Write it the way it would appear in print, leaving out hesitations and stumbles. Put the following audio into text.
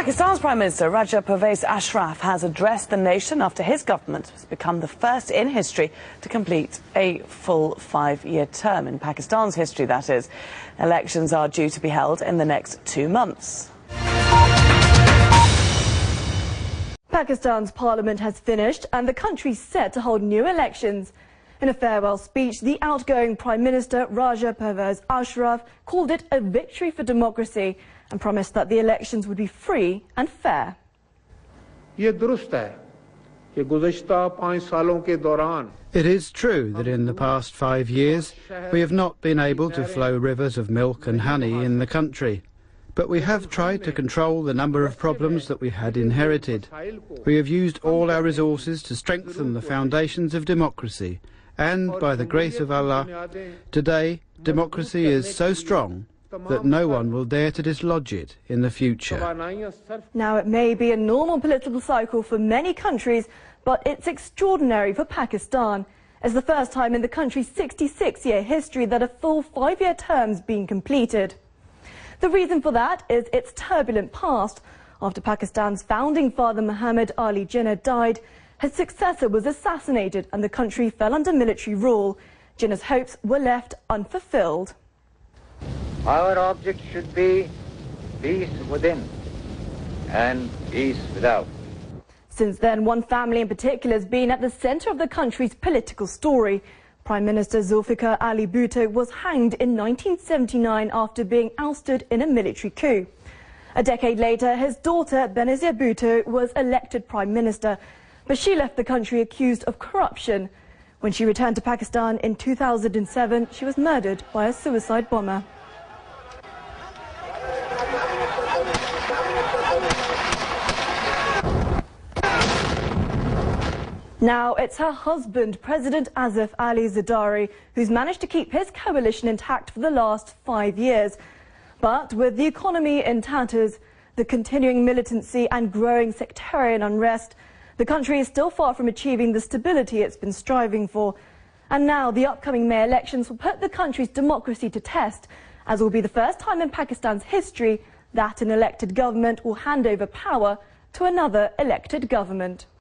Pakistan's Prime Minister Raja Pervez Ashraf has addressed the nation after his government has become the first in history to complete a full 5-year term. In Pakistan's history, that is. Elections are due to be held in the next 2 months. Pakistan's parliament has finished and the country is set to hold new elections. In a farewell speech, the outgoing Prime Minister Raja Pervez Ashraf called it a victory for democracy and promised that the elections would be free and fair. It is true that in the past 5 years we have not been able to flow rivers of milk and honey in the country. But we have tried to control the number of problems that we had inherited. We have used all our resources to strengthen the foundations of democracy. And by the grace of Allah, today democracy is so strong that no one will dare to dislodge it in the future. Now, it may be a normal political cycle for many countries, but it's extraordinary for Pakistan. It's the first time in the country's 66-year history that a full 5-year term's been completed. The reason for that is its turbulent past. After Pakistan's founding father Muhammad Ali Jinnah died, his successor was assassinated and the country fell under military rule. Jinnah's hopes were left unfulfilled. Our object should be peace within and peace without. Since then, one family in particular has been at the centre of the country's political story. Prime Minister Zulfikar Ali Bhutto was hanged in 1979 after being ousted in a military coup. A decade later, his daughter Benazir Bhutto was elected Prime Minister, but she left the country accused of corruption. When she returned to Pakistan in 2007, she was murdered by a suicide bomber. Now it's her husband, President Asif Ali Zardari, who's managed to keep his coalition intact for the last 5 years. But with the economy in tatters, the continuing militancy and growing sectarian unrest, the country is still far from achieving the stability it's been striving for. And now the upcoming May elections will put the country's democracy to test, as it will be the first time in Pakistan's history that an elected government will hand over power to another elected government.